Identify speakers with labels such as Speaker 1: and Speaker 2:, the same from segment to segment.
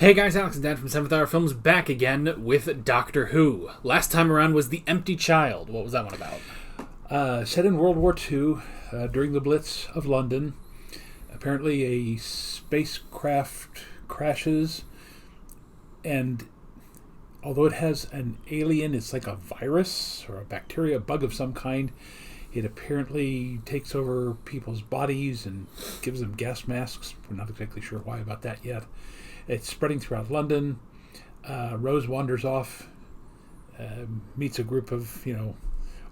Speaker 1: Hey guys, Alex and Dan from 7th Hour Films back again with Doctor Who. Last time around was The Empty Child. What was that one about?
Speaker 2: Set in World War II, during the Blitz of London. Apparently a spacecraft crashes, and although it has an alien, it's like a virus or a bacteria, a bug of some kind. It apparently takes over people's bodies and gives them gas masks. We're not exactly sure why about that yet. It's spreading throughout London. Rose wanders off, meets a group of,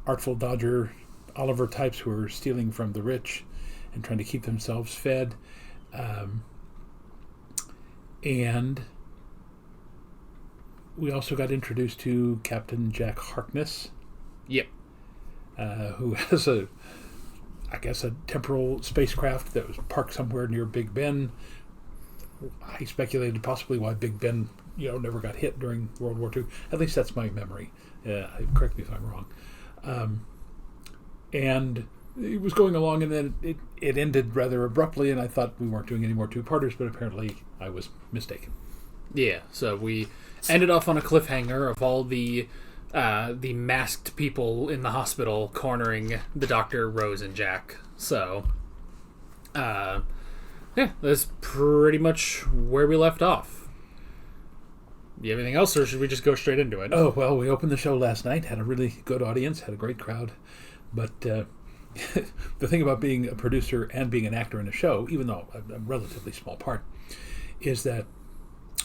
Speaker 2: artful dodger Oliver types who are stealing from the rich and trying to keep themselves fed. And we also got introduced to Captain Jack Harkness.
Speaker 1: Yep.
Speaker 2: Who has a temporal spacecraft that was parked somewhere near Big Ben. I speculated possibly why Big Ben, never got hit during World War II. At least that's my memory. Correct me if I'm wrong. And it was going along, and then it ended rather abruptly, and I thought we weren't doing any more two-parters, but apparently I was mistaken.
Speaker 1: Yeah, so we ended off on a cliffhanger of all the masked people in the hospital cornering the Doctor, Rose, and Jack. So, yeah, that's pretty much where we left off. You have anything else, or should we just go straight into it?
Speaker 2: Oh, well, we opened the show last night, had a really good audience, had a great crowd, but the thing about being a producer and being an actor in a show, even though a relatively small part, is that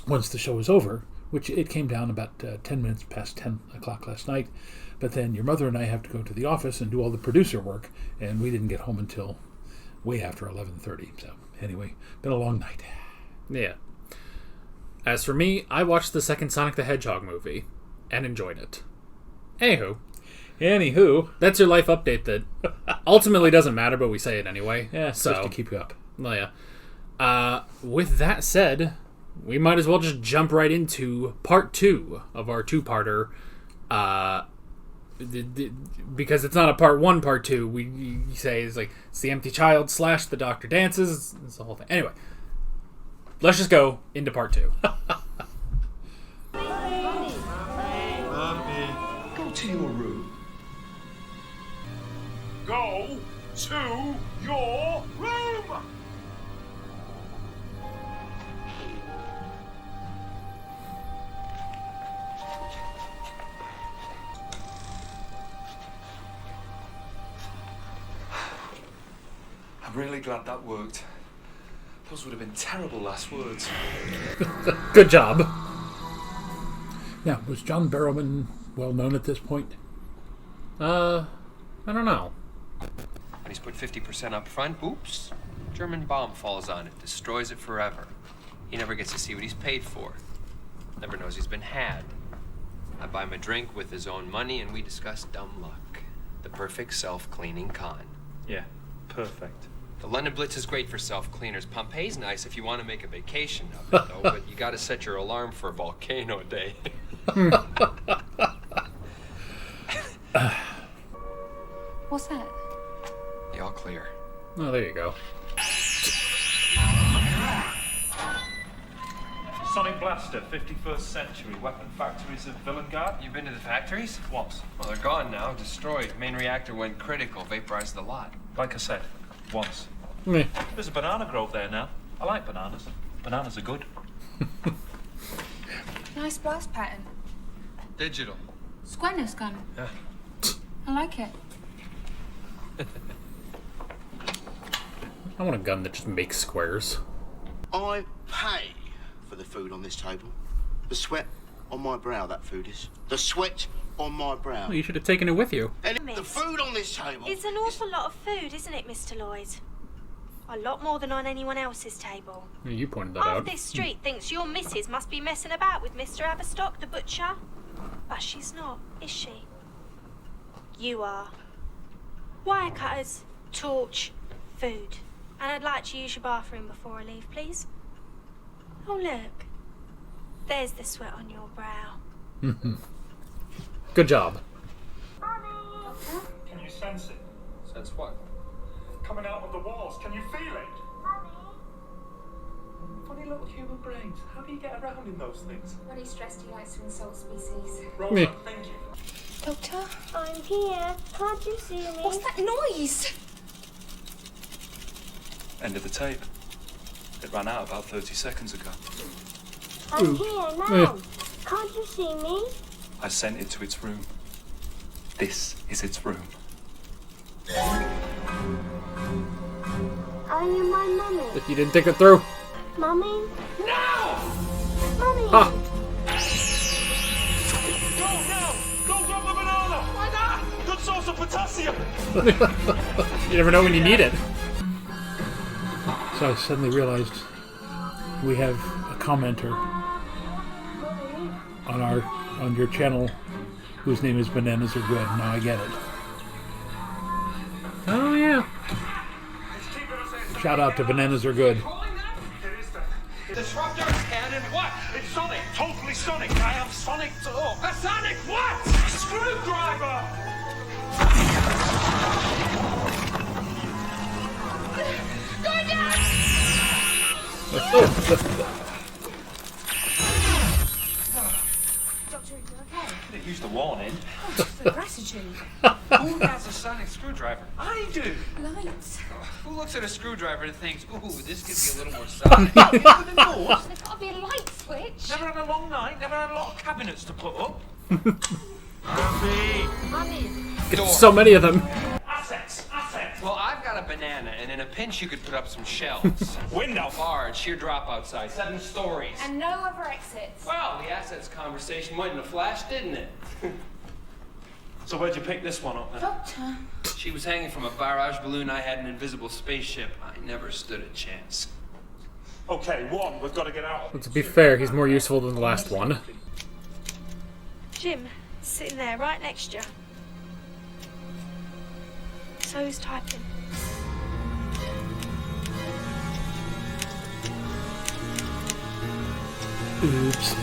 Speaker 2: once the show is over, which it came down about 10 minutes past 10 o'clock last night, but then your mother and I have to go to the office and do all the producer work, and we didn't get home until way after 11:30. So anyway, been a long night.
Speaker 1: Yeah. As for me, I watched the second Sonic the Hedgehog movie and enjoyed it.
Speaker 2: Anywho,
Speaker 1: that's your life update that ultimately doesn't matter, but we say it anyway.
Speaker 2: Yeah, so just to keep you up.
Speaker 1: Well, yeah. With that said, we might as well just jump right into part 2 of our two-parter. Because it's not a part 1, part 2. We say it's the Empty Child / the Doctor Dances. It's the whole thing. Anyway, let's just go into part 2.
Speaker 3: Go to your room.
Speaker 4: Go to your room!
Speaker 3: I'm really glad that worked. Those would have been terrible last words.
Speaker 1: Good job.
Speaker 2: Now, was John Barrowman well known at this point?
Speaker 1: I don't know.
Speaker 5: When he's put 50% up front, oops, German bomb falls on it, destroys it forever. He never gets to see what he's paid for. Never knows he's been had. I buy him a drink with his own money and we discuss dumb luck. The perfect self-cleaning con.
Speaker 4: Yeah, perfect.
Speaker 5: The London Blitz is great for self-cleaners. Pompeii's nice if you want to make a vacation of it, though, but you gotta set your alarm for Volcano Day.
Speaker 6: What's that?
Speaker 5: The all clear.
Speaker 1: Oh, there you go.
Speaker 4: Sonic Blaster, 51st century. Weapon factories of Villengard.
Speaker 5: You been to the factories?
Speaker 4: Once.
Speaker 5: Well, they're gone now, destroyed. Main reactor went critical, vaporized the lot.
Speaker 4: Like I said, once.
Speaker 1: Meh.
Speaker 4: There's a banana grove there now. I like bananas. Bananas are good.
Speaker 6: Nice blast pattern.
Speaker 5: Digital.
Speaker 6: Squareness gun.
Speaker 5: Yeah.
Speaker 6: I like it.
Speaker 1: I want a gun that just makes squares.
Speaker 7: I pay for the food on this table. The sweat on my brow, that food is. The sweat on my brow.
Speaker 1: Well, you should have taken it with you.
Speaker 7: And the food on this table.
Speaker 8: It's an awful lot of food, isn't it, Mr. Lloyd? A lot more than on anyone else's table.
Speaker 1: You pointed that
Speaker 8: Half
Speaker 1: out.
Speaker 8: this street thinks your missus must be messing about with Mr. Aberstock, the butcher. But she's not, is she? You are. Wire cutters, torch, food. And I'd like to use your bathroom before I leave, please. Oh, look. There's the sweat on your brow.
Speaker 1: Good job.
Speaker 4: Can you sense it?
Speaker 5: Sense what?
Speaker 4: Coming out of the walls. Can you feel it? Funny little human brains. How do you get around in those things?
Speaker 6: When he's stressed, he likes to insult species.
Speaker 4: Rosa,
Speaker 1: Yeah.
Speaker 4: thank you.
Speaker 6: Doctor?
Speaker 8: I'm here. Can't you see me?
Speaker 6: What's that noise?
Speaker 4: End of the tape. It ran out about 30 seconds ago.
Speaker 8: I'm here now. Can't you see me?
Speaker 4: I sent it to its room. This is its room.
Speaker 8: Are you my mummy?
Speaker 1: If you didn't think it through.
Speaker 8: Mummy? No! Mummy!
Speaker 1: Ha!
Speaker 4: Don't drop the banana! Why not? Good source of potassium!
Speaker 1: You never know when you need it.
Speaker 2: So I suddenly realized we have a commenter on your channel whose name is Bananas Are Good. Now I get it.
Speaker 1: Oh yeah.
Speaker 2: Shout out to Bananas Are Good.
Speaker 4: Disruptor cannon, what? It's Sonic, totally Sonic. I am Sonic too. A Sonic what? Screwdriver!
Speaker 6: Doctor, are you okay?
Speaker 4: It used a warning.
Speaker 6: The gratitude.
Speaker 5: Who has a sonic screwdriver?
Speaker 4: I do.
Speaker 6: Lights.
Speaker 5: Who looks at a screwdriver and thinks, ooh, this could be a little more sonic?
Speaker 6: There's got to be a light switch.
Speaker 4: Never had a long night, never had a lot of cabinets to put up.
Speaker 5: Door.
Speaker 1: So many of them.
Speaker 4: Assets.
Speaker 5: Well, I've got a banana, and in a pinch you could put up some shelves.
Speaker 4: Window.
Speaker 5: Large, sheer drop outside, 7 stories.
Speaker 6: And no other exits.
Speaker 5: Well, the assets conversation went in a flash, didn't it?
Speaker 4: So where'd you pick this one up then?
Speaker 6: Doctor.
Speaker 5: She was hanging from a barrage balloon. I had an invisible spaceship. I never stood a chance.
Speaker 4: Okay, one, we've got to get out.
Speaker 1: To be fair, he's more useful than the last one.
Speaker 8: Jim, sitting there right next to you. So who's typing?
Speaker 2: Oops.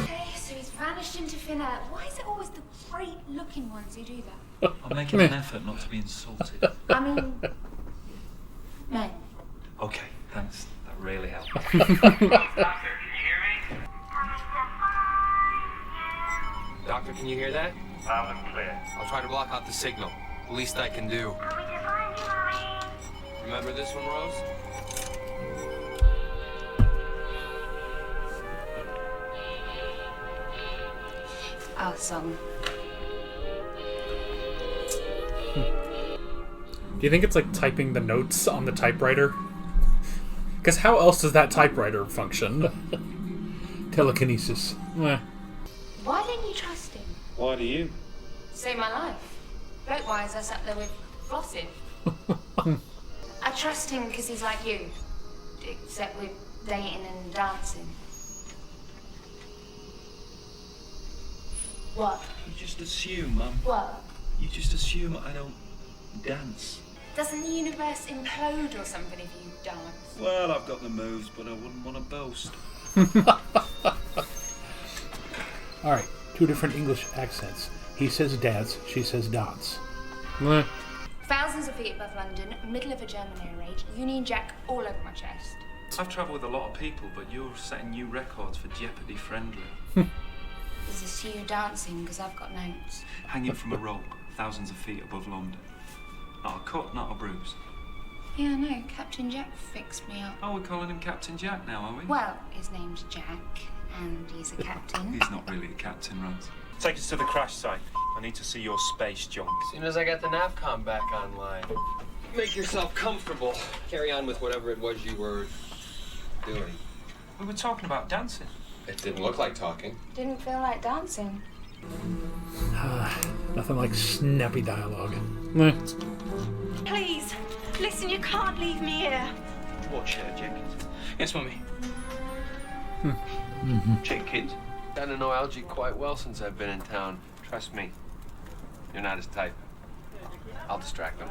Speaker 6: Okay, so he's vanished into thin air. Why is it always the great-looking ones who do that?
Speaker 4: I'm making an effort not to be insulted.
Speaker 6: I mean, men.
Speaker 4: Okay, thanks. That really helped.
Speaker 5: Doctor, can you hear that?
Speaker 4: Loud and clear.
Speaker 5: I'll try to block out the signal. The least I can do. Remember this one, Rose?
Speaker 6: Our song.
Speaker 1: Do you think it's like typing the notes on the typewriter? Because how else does that typewriter function?
Speaker 2: Telekinesis.
Speaker 1: Eh.
Speaker 6: Why don't you trust him?
Speaker 4: Why do you?
Speaker 6: Save my life. Bloke-wise, I sat there with flossing. I trust him because he's like you. Except with dating and dancing. What?
Speaker 4: You just assume,
Speaker 6: What?
Speaker 4: you just assume I don't dance.
Speaker 6: Doesn't the universe implode or something if you dance?
Speaker 4: Well, I've got the moves, but I wouldn't want to boast.
Speaker 2: All right, 2 different English accents. He says dance, she says dance.
Speaker 1: Eh.
Speaker 6: Thousands of feet above London, middle of a German air raid, Union Jack all over my chest.
Speaker 4: I've travelled with a lot of people, but you're setting new records for Jeopardy friendly.
Speaker 6: Is this you dancing because I've got notes?
Speaker 4: Hanging from a rope, thousands of feet above London. Not a cut, not a bruise.
Speaker 6: Yeah, I know. Captain Jack fixed me up.
Speaker 4: Oh, we're calling him Captain Jack now, are we?
Speaker 6: Well, his name's Jack, and he's a captain.
Speaker 4: He's not really a captain, Rose. Take us to the crash site. I need to see your space junk.
Speaker 5: As soon as I got the NAVCOM back online. Make yourself comfortable. Carry on with whatever it was you were doing.
Speaker 4: We were talking about dancing.
Speaker 5: It didn't look like talking.
Speaker 6: Didn't feel like dancing.
Speaker 2: Nothing like snappy dialogue.
Speaker 1: Eh.
Speaker 8: Please, listen, you can't leave me here.
Speaker 4: Watch her, Jenkins. Yes, Mummy. Jenkins.
Speaker 5: Gotten to know Algie quite well since I've been in town. Trust me, you're not his type. I'll distract him.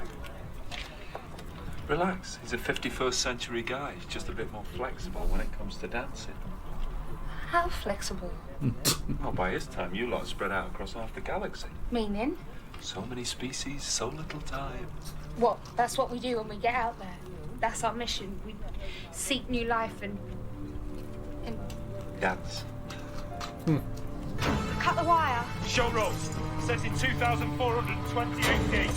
Speaker 4: Relax. He's a 51st century guy. He's just a bit more flexible when it comes to dancing.
Speaker 6: How flexible?
Speaker 4: Well, by his time, you lot spread out across half the galaxy.
Speaker 6: Meaning?
Speaker 4: So many species, so little time.
Speaker 6: What? That's what we do when we get out there. That's our mission. We seek new life and
Speaker 3: Gans.
Speaker 8: Cut the wire.
Speaker 4: Show Rose. Says in 2,420 AD.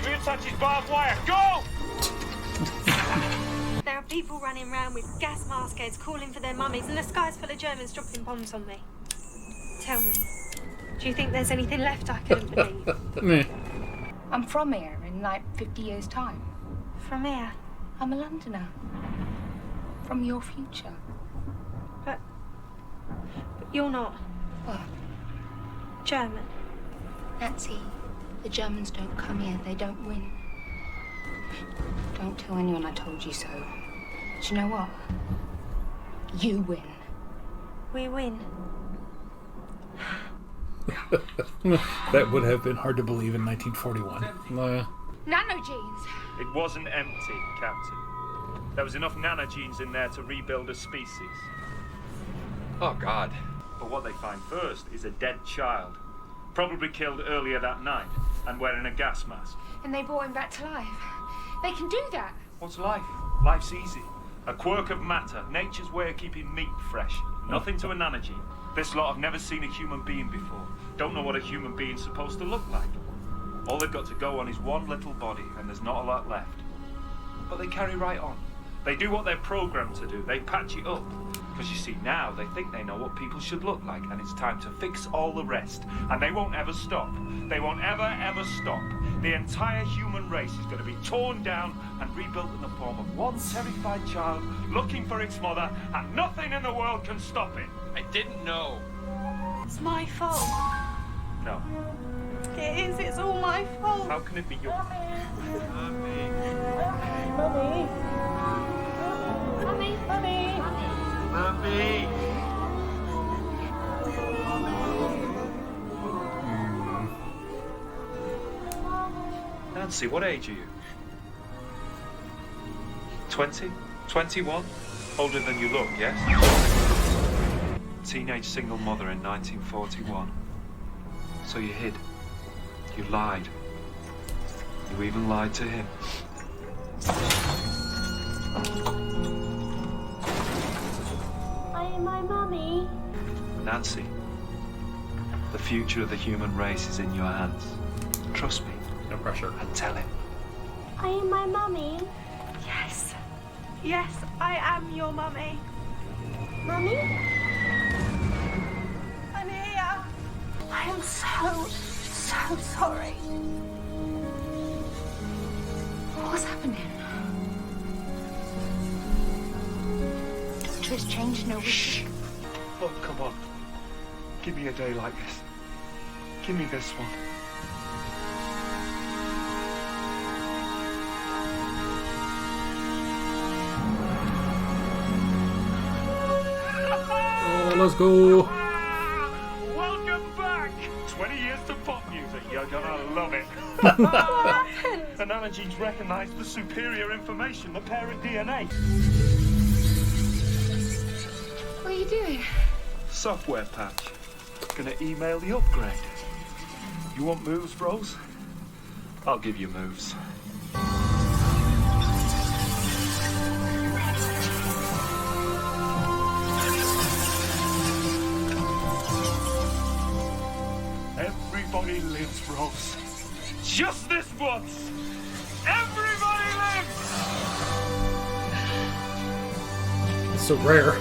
Speaker 4: Reattaches barbed wire. Go!
Speaker 8: There are people running around with gas mask heads calling for their mummies, and the sky's full of Germans dropping bombs on me. Tell me, do you think there's anything left I couldn't believe?
Speaker 1: Meh.
Speaker 6: I'm from here in like 50 years' time.
Speaker 8: From here?
Speaker 6: I'm a Londoner. From your future.
Speaker 8: But you're not
Speaker 6: What?
Speaker 8: German.
Speaker 6: Nancy, the Germans don't come here. They don't win. Don't tell anyone I told you so. Do you know what? You win.
Speaker 8: We win.
Speaker 2: That would have been hard to believe in 1941.
Speaker 6: Nanogenes.
Speaker 4: It wasn't empty, Captain. There was enough nanogenes in there to rebuild a species.
Speaker 5: Oh, God.
Speaker 4: But what they find first is a dead child. Probably killed earlier that night and wearing a gas mask.
Speaker 6: And they brought him back to life. They can do that.
Speaker 4: What's life? Life's easy. A quirk of matter, nature's way of keeping meat fresh. Nothing to a nanogene. This lot have never seen a human being before. Don't know what a human being's supposed to look like. All they've got to go on is one little body, and there's not a lot left. But they carry right on. They do what they're programmed to do. They patch it up. Because you see, now they think they know what people should look like, and it's time to fix all the rest. And they won't ever stop. They won't ever stop. The entire human race is going to be torn down and rebuilt in the form of one terrified child looking for its mother, and nothing in the world can stop it.
Speaker 5: I didn't know.
Speaker 8: It's my fault.
Speaker 4: No.
Speaker 8: It is. It's all my fault.
Speaker 4: How can it be your...
Speaker 8: Mummy.
Speaker 3: Mummy!
Speaker 4: Nancy, what age are you? 20? 21? Older than you look, yes? Teenage single mother in 1941. So you hid. You lied. You even lied to him.
Speaker 8: I am my mummy.
Speaker 4: Nancy, the future of the human race is in your hands. Trust me.
Speaker 1: No pressure.
Speaker 4: And tell him.
Speaker 8: I am my mummy. Yes. Yes, I am your mummy. Mummy? I'm here. I am so sorry.
Speaker 6: What's happening? Twitch changed, no wish.
Speaker 4: Oh, come on. Give me a day like this. Give me this one.
Speaker 1: Oh, let's go.
Speaker 4: Welcome back! 20 years to pop music. You're gonna love it. The nanogenes recognize the superior information, the parent DNA.
Speaker 6: What are you doing?
Speaker 4: Software patch. Gonna email the upgrade. You want moves, Rose? I'll give you moves. Everybody lives, Rose. Just this once. Everybody lives!
Speaker 1: It's so rare.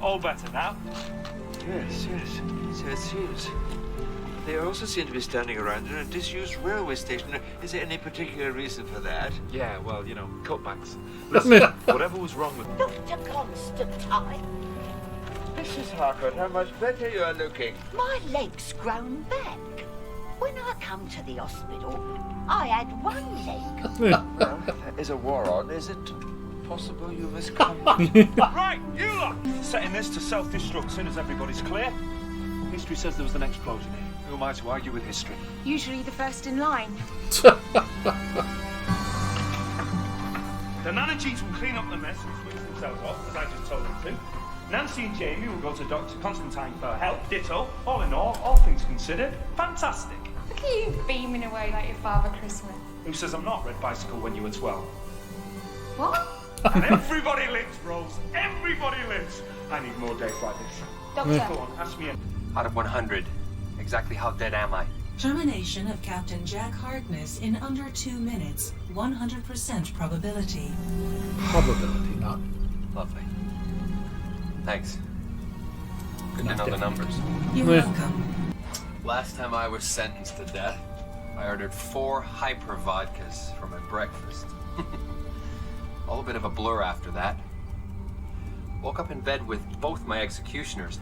Speaker 4: All better now.
Speaker 9: Yes. So it seems. They also seem to be standing around in a disused railway station. Is there any particular reason for that?
Speaker 4: Yeah, well, you know, cutbacks. Listen, whatever was wrong with...
Speaker 10: Dr. Constantine,
Speaker 9: Mrs. Harcourt, how much better you are looking.
Speaker 10: my leg's grown back. When I come to the hospital, I had one leg.
Speaker 9: Well, there is a war on. Is it possible you miscome?
Speaker 4: Right, you lot! Setting this to self-destruct soon as everybody's clear. History says there was an explosion here. Who am I to argue with history?
Speaker 6: Usually the first in line.
Speaker 4: The nanogenes will clean up the mess and switch themselves off, as I just told them to. Nancy and Jamie will go to Dr. Constantine for help. Ditto. All in all things considered, fantastic.
Speaker 6: Look at you beaming away like your Father Christmas.
Speaker 4: Who says I'm not? Red bicycle when you were 12.
Speaker 10: What?
Speaker 4: And everybody lives, Rose. Everybody lives. I need more days like this.
Speaker 6: Doctor.
Speaker 4: Go on, ask me.
Speaker 5: Out of 100, exactly how dead am I?
Speaker 11: Termination of Captain Jack Harkness in under 2 minutes. 100% probability.
Speaker 2: Probability, not.
Speaker 5: Lovely. Thanks. Good to
Speaker 2: Not
Speaker 5: know the
Speaker 2: definite.
Speaker 5: numbers.
Speaker 11: You're welcome.
Speaker 5: Last time I was sentenced to death, I ordered 4 hyper vodkas for my breakfast. All a bit of a blur after that. Woke up in bed with both my executioners.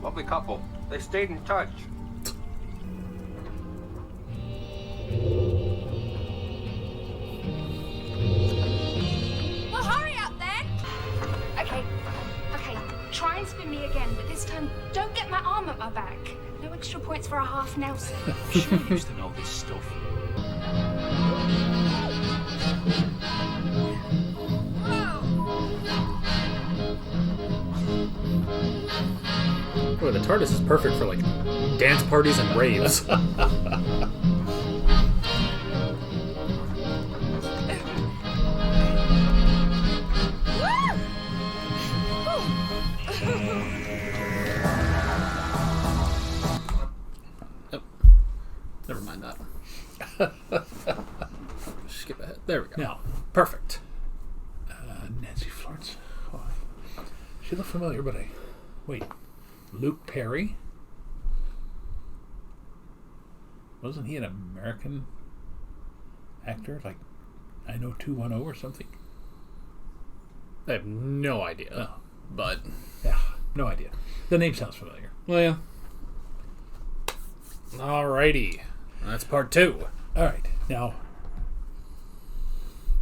Speaker 5: Lovely couple. They stayed in touch.
Speaker 6: Well, hurry up then! Okay, try and spin me again, but this time don't get my arm at my back. No extra points for a half Nelson.
Speaker 4: Sure you used to know this stuff.
Speaker 1: Boy, the TARDIS is perfect for like dance parties and raves. Oh, never mind that. Skip ahead. There we go.
Speaker 2: Now,
Speaker 1: Perfect.
Speaker 2: Nancy Florence. Oh, she looked familiar, but wait. Luke Perry? Wasn't he an American actor? Like, I know 210 or something?
Speaker 1: I have no idea.
Speaker 2: Oh.
Speaker 1: But,
Speaker 2: Yeah, no idea. The name sounds familiar.
Speaker 1: well, yeah. Alrighty. That's part 2.
Speaker 2: All right. Now,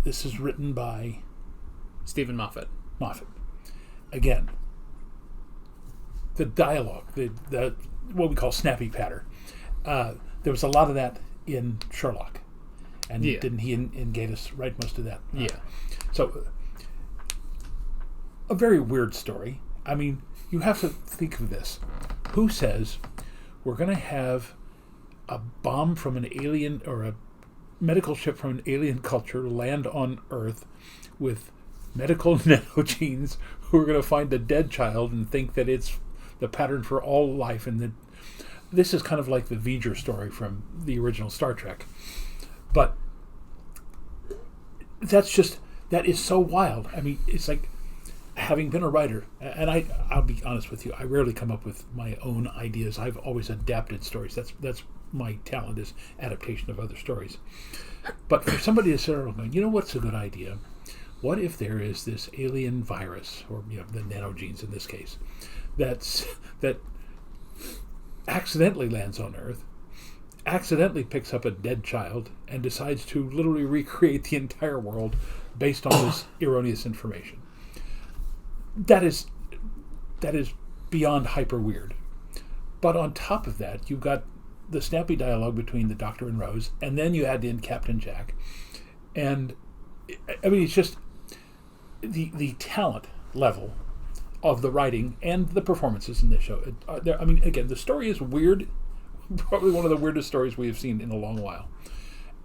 Speaker 2: this is written by
Speaker 1: Stephen Moffat.
Speaker 2: Moffat. Again, the dialogue, the what we call snappy patter. There was a lot of that in Sherlock, and
Speaker 1: Yeah.
Speaker 2: didn't he and Gatiss write most of that?
Speaker 1: Yeah.
Speaker 2: So, a very weird story. I mean, you have to think of this. Who says we're going to have a bomb from an alien or a medical ship from an alien culture land on Earth with medical nanogenes who are going to find a dead child and think that it's the pattern for all life, and that this is kind of like the V'ger story from the original Star Trek. But that is so wild. I mean, it's like, having been a writer, and I'll be honest with you, I rarely come up with my own ideas. I've always adapted stories. That's my talent, is adaptation of other stories. But for somebody to sit around going, you know what's a good idea? What if there is this alien virus, or the nanogenes in this case, that accidentally lands on Earth, accidentally picks up a dead child, and decides to literally recreate the entire world based on this erroneous information. That is beyond hyper weird. But on top of that, you've got the snappy dialogue between the Doctor and Rose, and then you add in Captain Jack. And I mean, it's just the talent level of the writing and the performances in this show. I mean, again, the story is weird, probably one of the weirdest stories we have seen in a long while.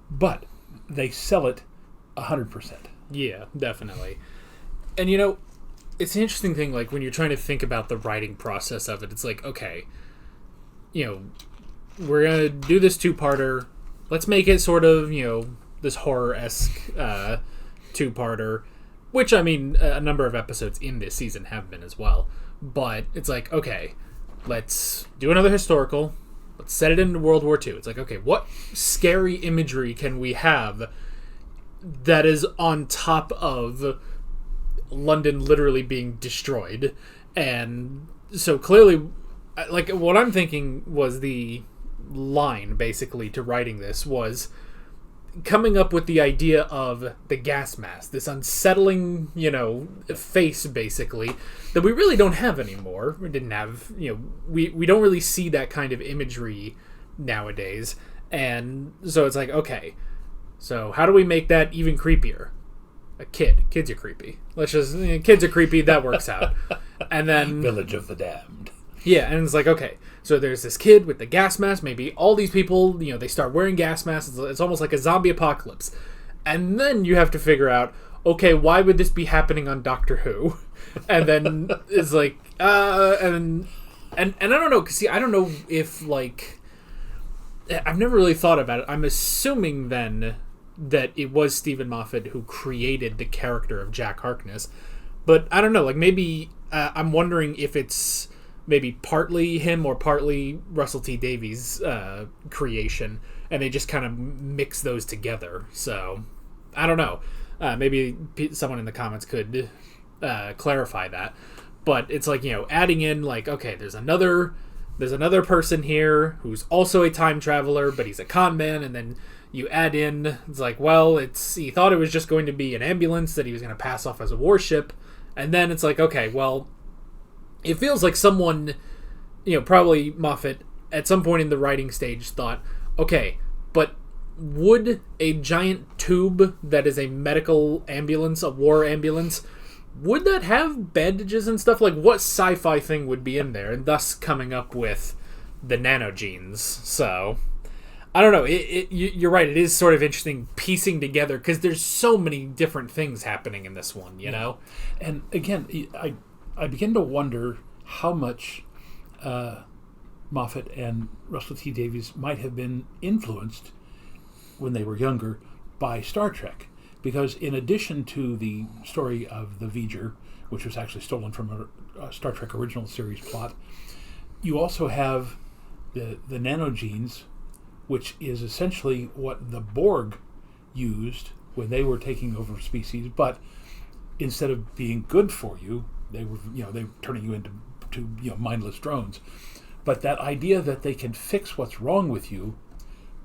Speaker 2: But they sell it 100%.
Speaker 1: Yeah, definitely. And it's an interesting thing, like, when you're trying to think about the writing process of it, it's like, okay, we're going to do this 2-parter. Let's make it sort of, this horror-esque 2-parter, which, I mean, a number of episodes in this season have been as well. But it's like, okay, let's do another historical. Let's set it into World War II. It's like, okay, what scary imagery can we have that is on top of London literally being destroyed? And so clearly, like, what I'm thinking was the line basically to writing this was coming up with the idea of the gas mask, this unsettling, face basically that we really don't have anymore. We didn't have, we don't really see that kind of imagery nowadays. And so it's like, okay, so how do we make that even creepier? A kid. Kids are creepy. Let's just, kids are creepy. That works out. And then
Speaker 2: Village of the Damned.
Speaker 1: Yeah, and it's like, okay, so there's this kid with the gas mask. Maybe all these people, they start wearing gas masks. It's almost like a zombie apocalypse. And then you have to figure out, okay, why would this be happening on Doctor Who? And then it's like, and I don't know, because see, I don't know if, like, I've never really thought about it. I'm assuming then that it was Stephen Moffat who created the character of Jack Harkness, but I don't know, like, maybe, I'm wondering if it's maybe partly him or partly Russell T Davies' creation, and they just kind of mix those together. So I don't know. Maybe someone in the comments could clarify that. But it's like, adding in, like, okay, there's another person here who's also a time traveler, but he's a con man, and then you add in, it's like, well, he thought it was just going to be an ambulance that he was going to pass off as a warship, and then it's like, okay, well, it feels like someone, probably Moffat, at some point in the writing stage thought, okay, but would a giant tube that is a medical ambulance, a war ambulance, would that have bandages and stuff? Like, what sci-fi thing would be in there? And thus coming up with the nanogenes. So, I don't know. You're right. It is sort of interesting piecing together, because there's so many different things happening in this one, you know?
Speaker 2: And again, I begin to wonder how much Moffat and Russell T Davies might have been influenced when they were younger by Star Trek. Because in addition to the story of the V'ger, which was actually stolen from a Star Trek original series plot, you also have the nanogenes, which is essentially what the Borg used when they were taking over species, but instead of being good for you, they were turning you into mindless drones. But that idea that they can fix what's wrong with you,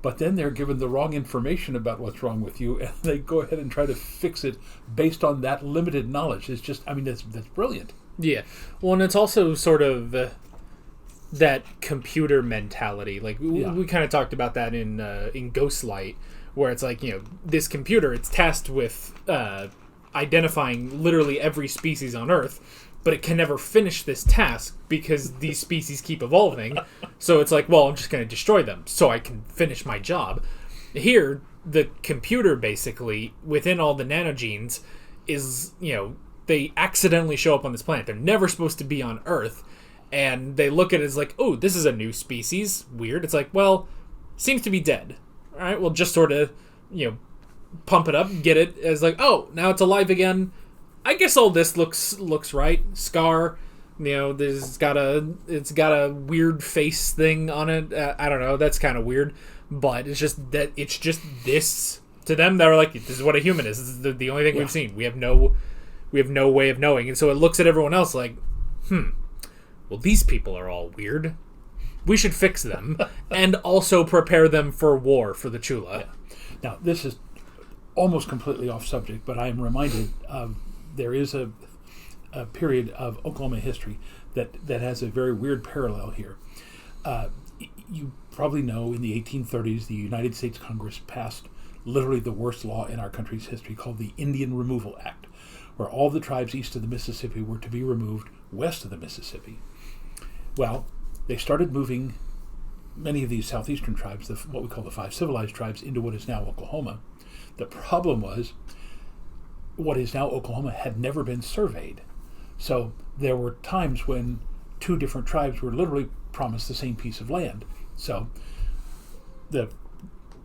Speaker 2: but then they're given the wrong information about what's wrong with you, and they go ahead and try to fix it based on that limited knowledge. It's just, that's brilliant.
Speaker 1: Yeah. Well, and it's also sort of that computer mentality. Like, we kind of talked about that in Ghostlight, where it's like, this computer, it's tasked with identifying literally every species on Earth, but it can never finish this task because these species keep evolving. So it's like, well, I'm just going to destroy them so I can finish my job. Here, the computer basically, within all the nanogenes, is, they accidentally show up on this planet. They're never supposed to be on Earth. And they look at it as like, oh, this is a new species. Weird. It's like, well, seems to be dead. All right, we'll just sort of, pump it up, get it as like, oh, now it's alive again. I guess all this looks right. Scar, it's got a weird face thing on it. I don't know. That's kind of weird, but it's just this to them. They're like, this is what a human is. This is the only thing we've seen. We have no way of knowing. And so it looks at everyone else like, well, these people are all weird. We should fix them and also prepare them for war for the Chula.
Speaker 2: Yeah. Now, this is almost completely off subject, but I am reminded of. There is a period of Oklahoma history that has a very weird parallel here. You probably know in the 1830s, the United States Congress passed literally the worst law in our country's history called the Indian Removal Act, where all the tribes east of the Mississippi were to be removed west of the Mississippi. Well, they started moving many of these southeastern tribes, what we call the five civilized tribes, into what is now Oklahoma. The problem was, what is now Oklahoma had never been surveyed. So there were times when two different tribes were literally promised the same piece of land. So the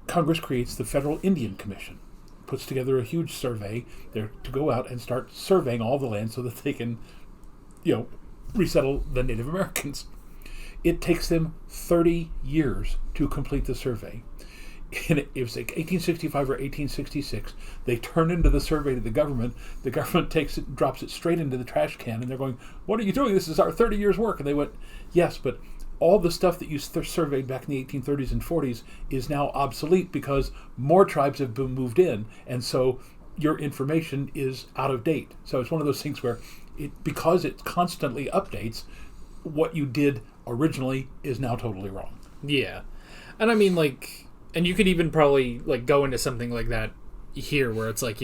Speaker 2: Congress creates the Federal Indian Commission, puts together a huge survey there to go out and start surveying all the land so that they can, resettle the Native Americans. It takes them 30 years to complete the survey. And it was like 1865 or 1866. They turn into the survey to the government. The government takes it, drops it straight into the trash can, and they're going, "What are you doing? This is our 30 years' work." And they went, "Yes, but all the stuff that you surveyed back in the 1830s and 40s is now obsolete because more tribes have been moved in, and so your information is out of date." So it's one of those things where, because it constantly updates, what you did originally is now totally wrong.
Speaker 1: Yeah, and I mean, like. And you could even probably go into something like that here, where it's like,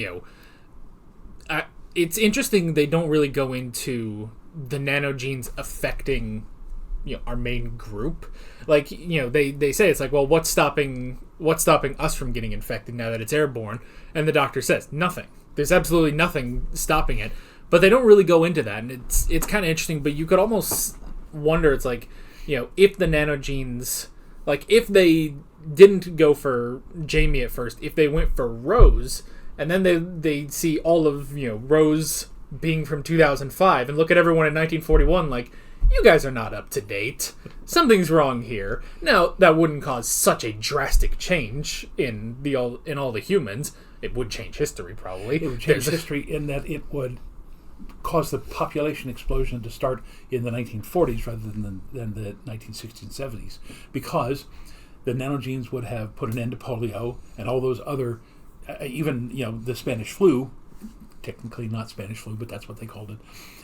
Speaker 1: it's interesting they don't really go into the nanogenes affecting, our main group. Like, they say it's like, well, what's stopping us from getting infected now that it's airborne? And the doctor says nothing. there's absolutely nothing stopping it. But they don't really go into that, and it's kind of interesting. But you could almost wonder, it's like, if the nanogenes, like if they didn't go for Jamie at first, if they went for Rose, and then they see all of Rose being from 2005, and look at everyone in 1941 like, you guys are not up to date. Something's wrong here. Now, that wouldn't cause such a drastic change in all the humans. It would change history, probably.
Speaker 2: It would change history in that it would cause the population explosion to start in the 1940s rather than the 1960s and 70s, because the nanogenes would have put an end to polio and all those other, even the Spanish flu, technically not Spanish flu, but that's what they called it,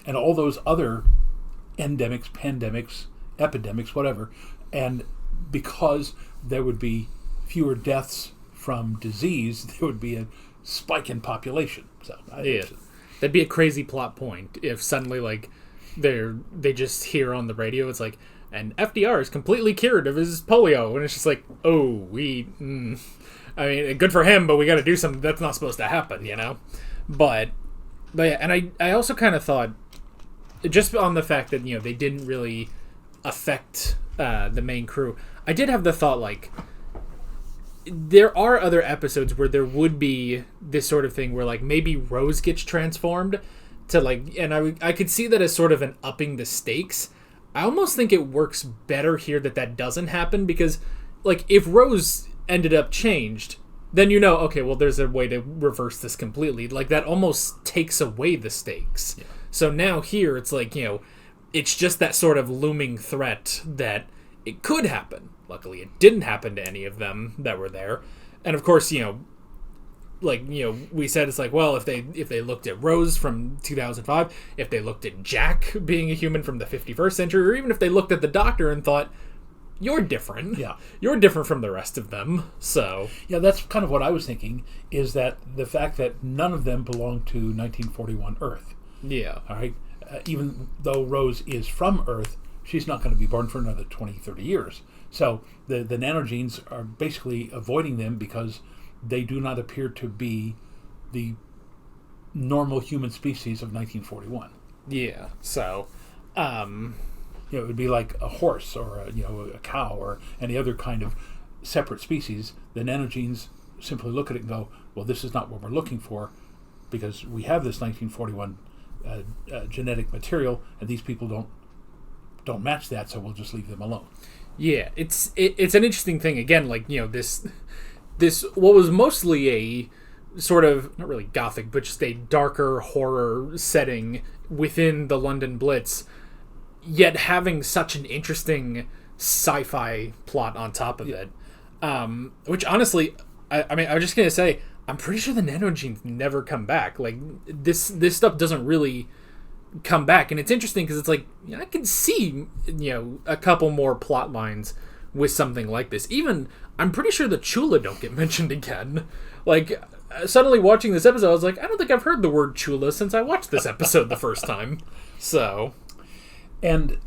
Speaker 2: and all those other endemics, pandemics, epidemics, whatever. And because there would be fewer deaths from disease, there would be a spike in population. So
Speaker 1: that'd be a crazy plot point if suddenly like they just hear on the radio, it's like, and FDR is completely cured of his polio, and it's just like, oh, I mean, good for him, but we got to do something that's not supposed to happen, But yeah, and I also kind of thought, just on the fact that they didn't really affect the main crew, I did have the thought, like, there are other episodes where there would be this sort of thing where like maybe Rose gets transformed to like, and I could see that as sort of an upping the stakes. I almost think it works better here that doesn't happen, because like if Rose ended up changed, then okay, well, there's a way to reverse this completely. Like that almost takes away the stakes. Yeah. So now here it's like, it's just that sort of looming threat that it could happen. Luckily, it didn't happen to any of them that were there. And of course, we said, it's like, well, if they looked at Rose from 2005, if they looked at Jack being a human from the 51st century, or even if they looked at the Doctor and thought, you're different. Yeah. You're different from the rest of them. So
Speaker 2: yeah, that's kind of what I was thinking, is that the fact that none of them belong to 1941 Earth.
Speaker 1: Yeah.
Speaker 2: All right. Even though Rose is from Earth, she's not going to be born for another 20, 30 years. So the nanogenes are basically avoiding them because they do not appear to be the normal human species of 1941.
Speaker 1: Yeah. So,
Speaker 2: it would be like a horse or a cow or any other kind of separate species. The nanogenes simply look at it and go, well, this is not what we're looking for, because we have this 1941 genetic material, and these people don't match that, so we'll just leave them alone.
Speaker 1: Yeah, it's an interesting thing. Again, like, this what was mostly a sort of, not really gothic, but just a darker horror setting within the London Blitz, yet having such an interesting sci-fi plot on top of it. Which honestly, I mean, I was just going to say, I'm pretty sure the nanogenes never come back. Like, this stuff doesn't really come back, and it's interesting because it's like, I can see a couple more plot lines with something like this. Even I'm pretty sure the Chula don't get mentioned again. Like, suddenly watching this episode, I was like, I don't think I've heard the word Chula since I watched this episode the first time. So,
Speaker 2: and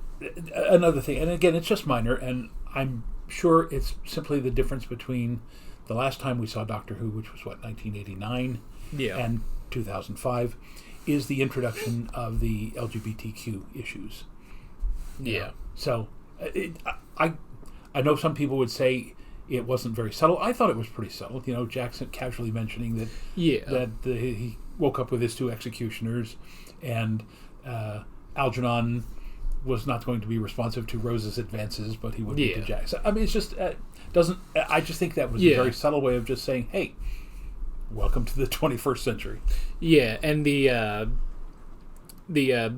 Speaker 2: another thing, and again, it's just minor, and I'm sure it's simply the difference between the last time we saw Doctor Who, which was 1989, and 2005. Is the introduction of the LGBTQ issues.
Speaker 1: Yeah.
Speaker 2: So, I know some people would say it wasn't very subtle. I thought it was pretty subtle. Jackson casually mentioning that he woke up with his two executioners, and Algernon was not going to be responsive to Rose's advances, but he would be to Jackson. I mean, it's just doesn't. I just think that was a very subtle way of just saying, hey, welcome to the 21st century.
Speaker 1: Yeah, and the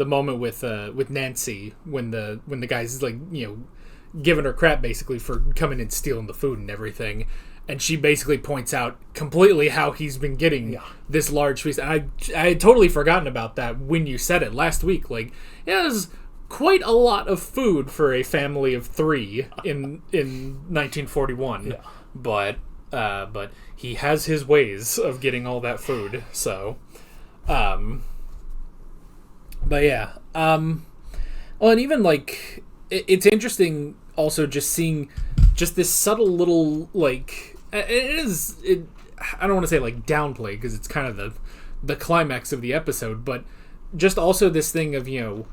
Speaker 1: moment with Nancy when the guy's like, giving her crap basically for coming and stealing the food and everything, and she basically points out completely how he's been getting this large feast. And I had totally forgotten about that when you said it last week. Like, it was quite a lot of food for a family of 3 in 1941. Yeah. But he has his ways of getting all that food. So, but yeah. Well, and even like it's interesting also just seeing just this subtle little like I don't want to say like downplay, because it's kind of the climax of the episode, but just also this thing of, you know,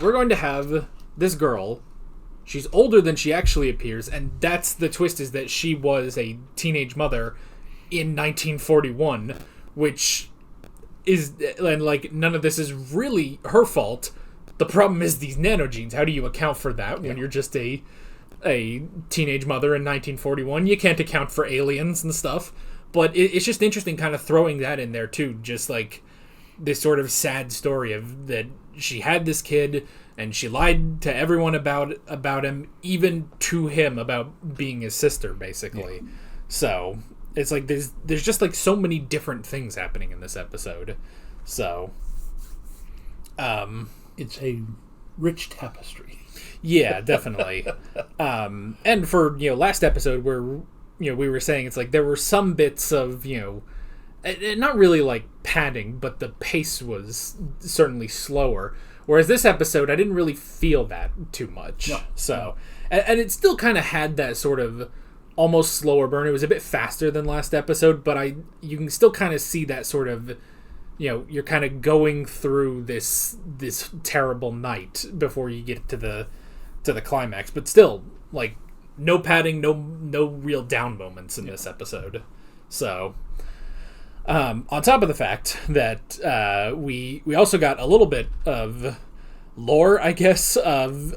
Speaker 1: we're going to have this girl, she's older than she actually appears, and that's the twist, is that she was a teenage mother in 1941, which is, and like, none of this is really her fault. The problem is these nanogenes. How do you account for that when you're just a teenage mother in 1941? You can't account for aliens and stuff. But it's just interesting kind of throwing that in there too, just like this sort of sad story of that she had this kid and she lied to everyone about him, even to him about being his sister, basically. Yeah. So it's like there's just like so many different things happening in this episode. So
Speaker 2: it's a rich tapestry.
Speaker 1: Yeah, definitely. And for, you know, last episode where, you know, we were saying it's like there were some bits of, you know, not really like padding, but the pace was certainly slower. Whereas this episode, I didn't really feel that too much. No. So, and it still kind of had that sort of almost slower burn. It was a bit faster than last episode, but you can still kind of see that sort of, you know, you're kind of going through this terrible night before you get to the climax. But still, like, no padding, no real down moments in this episode. So, on top of the fact that we also got a little bit of lore, I guess, of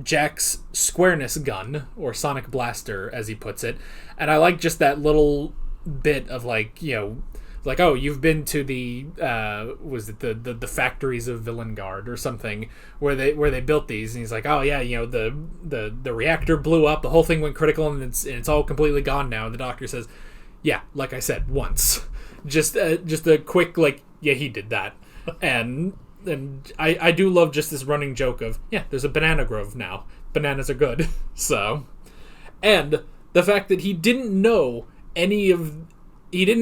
Speaker 1: Jack's squareness gun, or sonic blaster, as he puts it. And I like just that little bit of, like, you know, like, oh, you've been to the was it the factories of Villengard or something where they built these, and he's like, oh yeah, you know, the reactor blew up, the whole thing went critical, and it's all completely gone now. And the doctor says, yeah, like I said, once, just a quick, like, yeah, he did that. And I do love just this running joke of, yeah, there's a banana grove now, bananas are good. So, and the fact that he didn't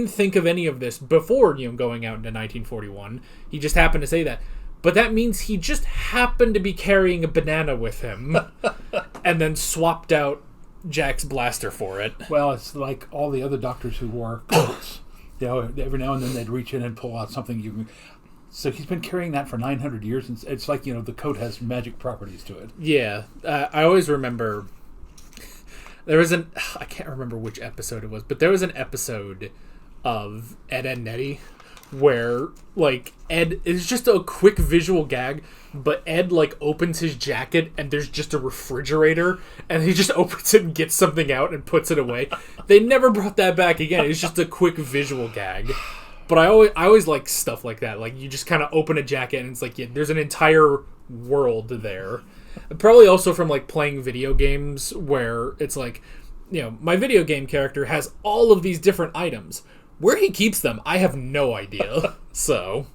Speaker 1: think of any of this before, you know, going out into 1941. He just happened to say that. But that means he just happened to be carrying a banana with him and then swapped out Jack's blaster for it.
Speaker 2: Well, it's like all the other doctors who wore coats. You know, every now and then they'd reach in and pull out something. So he's been carrying that for 900 years, and it's like, you know, the coat has magic properties to it.
Speaker 1: Yeah. I always remember... There was I can't remember which episode it was, but there was an episode of Ed, Edd n Eddy where, like, Ed is just a quick visual gag, but Ed, like, opens his jacket and there's just a refrigerator, and he just opens it and gets something out and puts it away. They never brought that back again. It's just a quick visual gag. But I always like stuff like that. Like, you just kind of open a jacket and it's like, yeah, there's an entire world there. Probably also from, like, playing video games where it's like, you know, my video game character has all of these different items. Where he keeps them, I have no idea. So,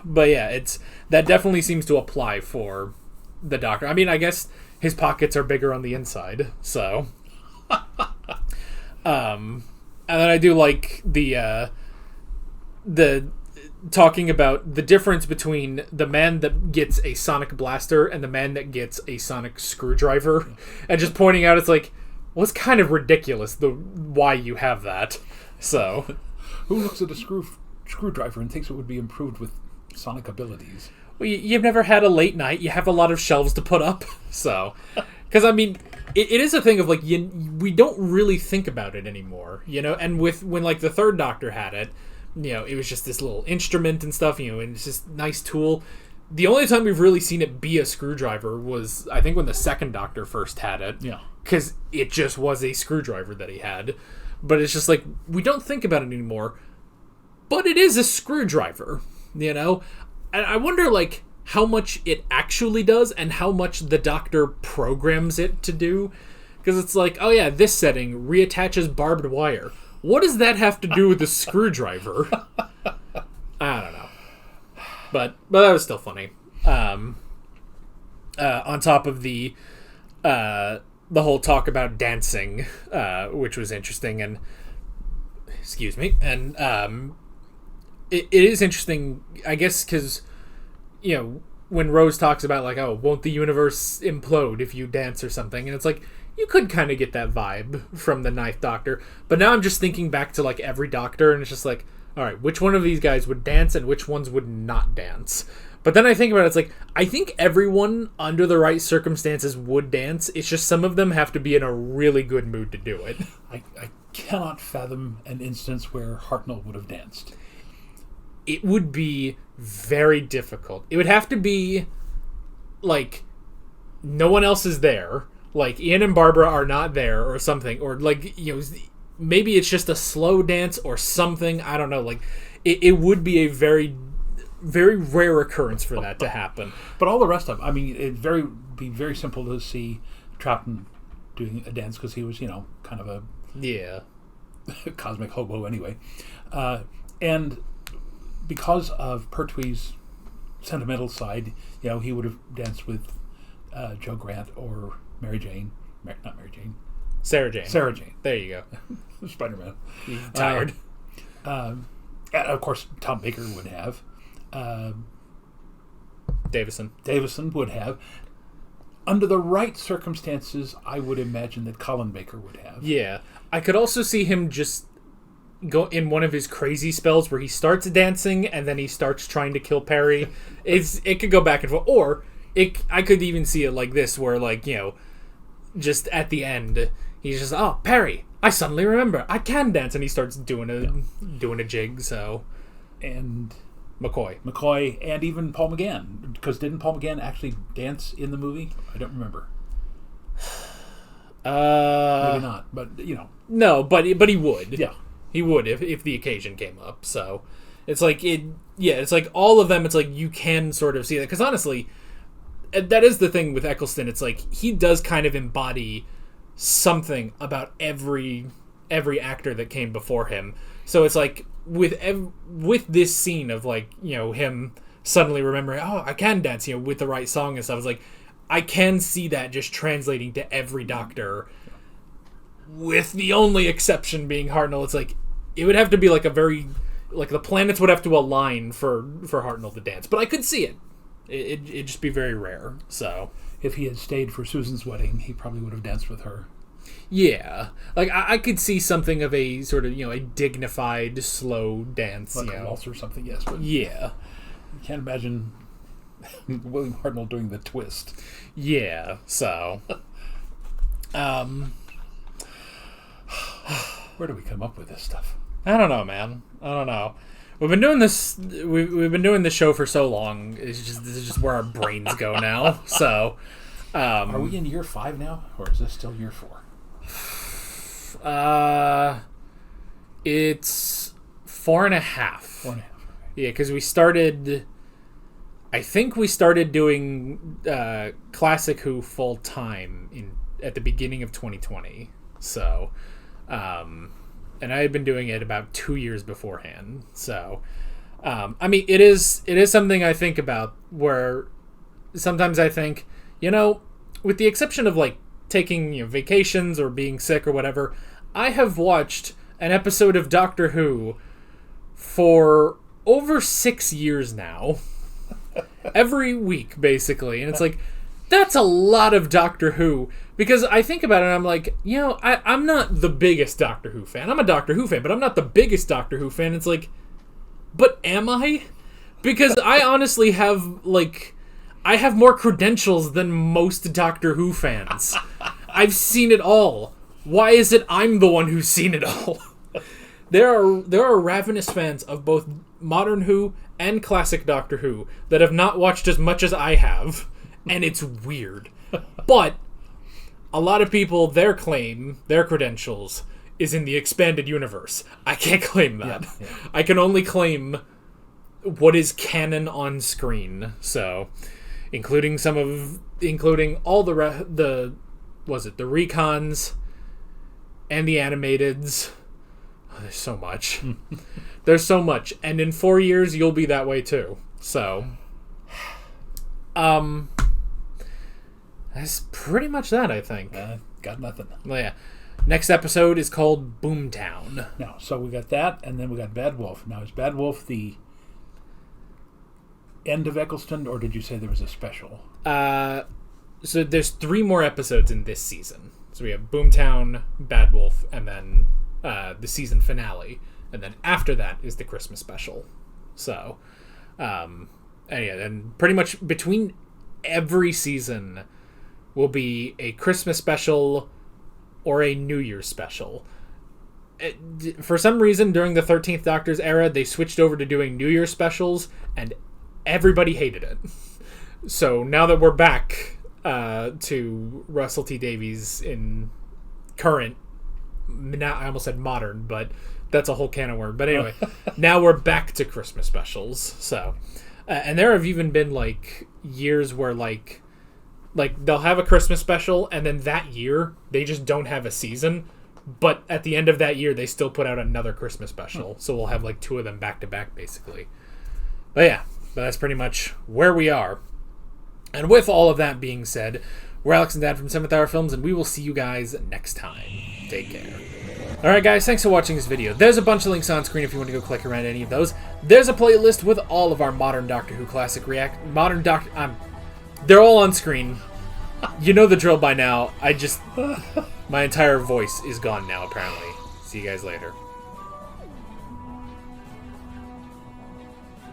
Speaker 1: but yeah, that definitely seems to apply for the Doctor. I mean, I guess his pockets are bigger on the inside. So, and then I do like the talking about the difference between the man that gets a sonic blaster and the man that gets a sonic screwdriver, and just pointing out, it's like, well, it's kind of ridiculous why you have that. So,
Speaker 2: who looks at a screwdriver and thinks it would be improved with sonic abilities?
Speaker 1: Well, you've never had a late night. You have a lot of shelves to put up. So, because I mean, it is a thing of, like, we don't really think about it anymore, you know. And when like the Third Doctor had it, you know, it was just this little instrument and stuff, you know, and it's just a nice tool. The only time we've really seen it be a screwdriver was, I think, when the Second Doctor first had it.
Speaker 2: Yeah.
Speaker 1: Because it just was a screwdriver that he had. But it's just like, we don't think about it anymore. But it is a screwdriver, you know? And I wonder, like, how much it actually does and how much the Doctor programs it to do. Because it's like, oh yeah, this setting reattaches barbed wire. What does that have to do with the screwdriver? I don't know. But that was still funny. On top of the whole talk about dancing, which was interesting, and excuse me, and it is interesting, I guess, because, you know, when Rose talks about, like, oh, won't the universe implode if you dance or something, and it's like, you could kind of get that vibe from the Ninth Doctor, but now I'm just thinking back to, like, every Doctor, and it's just like, all right, which one of these guys would dance and which ones would not dance? But then I think about it, it's like, I think everyone under the right circumstances would dance. It's just some of them have to be in a really good mood to do it.
Speaker 2: I cannot fathom an instance where Hartnell would have danced.
Speaker 1: It would be very difficult. It would have to be, like, no one else is there. Like, Ian and Barbara are not there or something. Or, like, you know, maybe it's just a slow dance or something. I don't know. Like, it would be a very, very rare occurrence for that to happen.
Speaker 2: But all the rest of them, I mean, it'd be very simple to see Troughton doing a dance because he was, you know, kind of a cosmic hobo anyway. And because of Pertwee's sentimental side, you know, he would have danced with Joe Grant or Mary Jane. Not Mary Jane.
Speaker 1: Sarah Jane.
Speaker 2: Sarah Jane.
Speaker 1: There you go.
Speaker 2: Spider-Man.
Speaker 1: He's tired.
Speaker 2: And of course, Tom Baker would have. Davison would have. Under the right circumstances, I would imagine that Colin Baker would have.
Speaker 1: Yeah. I could also see him just go in one of his crazy spells where he starts dancing and then he starts trying to kill Perry. It could go back and forth. Or I could even see it like this, where, like, you know, just at the end, he's just, oh, Perry, I suddenly remember, I can dance, and he starts doing a jig, so.
Speaker 2: And
Speaker 1: McCoy,
Speaker 2: and even Paul McGann, because didn't Paul McGann actually dance in the movie? I don't remember. Maybe not, but, you know.
Speaker 1: No, but he would.
Speaker 2: Yeah.
Speaker 1: He would if the occasion came up, so. It's like, it's like all of them, it's like you can sort of see that, because honestly, that is the thing with Eccleston. It's like he does kind of embody something about every actor that came before him. So it's like with this scene of, like, you know, him suddenly remembering, oh, I can dance, you know, with the right song and stuff. It's like I can see that just translating to every Doctor, with the only exception being Hartnell. It's like it would have to be like the planets would have to align for Hartnell to dance. But I could see it. It'd just be very rare. So
Speaker 2: if he had stayed for Susan's wedding, he probably would have danced with her.
Speaker 1: Yeah, like I could see something of a sort of, you know, a dignified, slow dance,
Speaker 2: like
Speaker 1: you
Speaker 2: a
Speaker 1: know.
Speaker 2: waltz or something. Yes, but
Speaker 1: yeah,
Speaker 2: you can't imagine William Hartnell doing the twist.
Speaker 1: Yeah, so
Speaker 2: where do we come up with this stuff?
Speaker 1: I don't know, man. I don't know. We've been doing this. We've been doing this show for so long. This is just where our brains go now. So,
Speaker 2: are we in year 5 now, or is this still year 4?
Speaker 1: It's 4.5.
Speaker 2: 4.5. Okay.
Speaker 1: Yeah, because we started. I think we started doing Classic Who full time at the beginning of 2020. So, and I had been doing it about 2 years beforehand. So, I mean, it is something I think about, where sometimes I think, you know, with the exception of, like, taking, you know, vacations or being sick or whatever, I have watched an episode of Doctor Who for over 6 years now. Every week, basically. And it's like, that's a lot of Doctor Who. Because I think about it and I'm like, you know, I'm not the biggest Doctor Who fan. I'm a Doctor Who fan, but I'm not the biggest Doctor Who fan. It's like, but am I? Because I honestly have, like, I have more credentials than most Doctor Who fans. I've seen it all. Why is it I'm the one who's seen it all? There are ravenous fans of both Modern Who and Classic Doctor Who that have not watched as much as I have, and it's weird. But a lot of people, their credentials, is in the expanded universe. I can't claim that. Yeah. I can only claim what is canon on screen. So, including all the recons and the animateds. Oh, there's so much. There's so much, and in 4 years you'll be that way too. So, that's pretty much that, I think.
Speaker 2: Got nothing.
Speaker 1: Well, yeah. Next episode is called Boomtown.
Speaker 2: No, so we got that, and then we got Bad Wolf. Now, is Bad Wolf the end of Eccleston, or did you say there was a special?
Speaker 1: So there's 3 more episodes in this season. So we have Boomtown, Bad Wolf, and then the season finale. and then after that is the Christmas special. So, and pretty much between every season will be a Christmas special or a New Year's special. For some reason, during the 13th Doctor's era, they switched over to doing New Year's specials, and everybody hated it. So now that we're back to Russell T Davies in current, now I almost said modern, but that's a whole can of worms. But anyway, now we're back to Christmas specials. So, and there have even been like years where like they'll have a Christmas special, and then that year they just don't have a season. But at the end of that year, they still put out another Christmas special. So we'll have like 2 of them back to back, basically. But yeah, that's pretty much where we are. And with all of that being said, we're Alex and Dad from 7th Hour Films, and we will see you guys next time. Take care. Alright guys, thanks for watching this video. There's a bunch of links on screen if you want to go click around any of those. There's a playlist with all of our modern Doctor Who classic they're all on screen. You know the drill by now. My entire voice is gone now, apparently. See you guys later.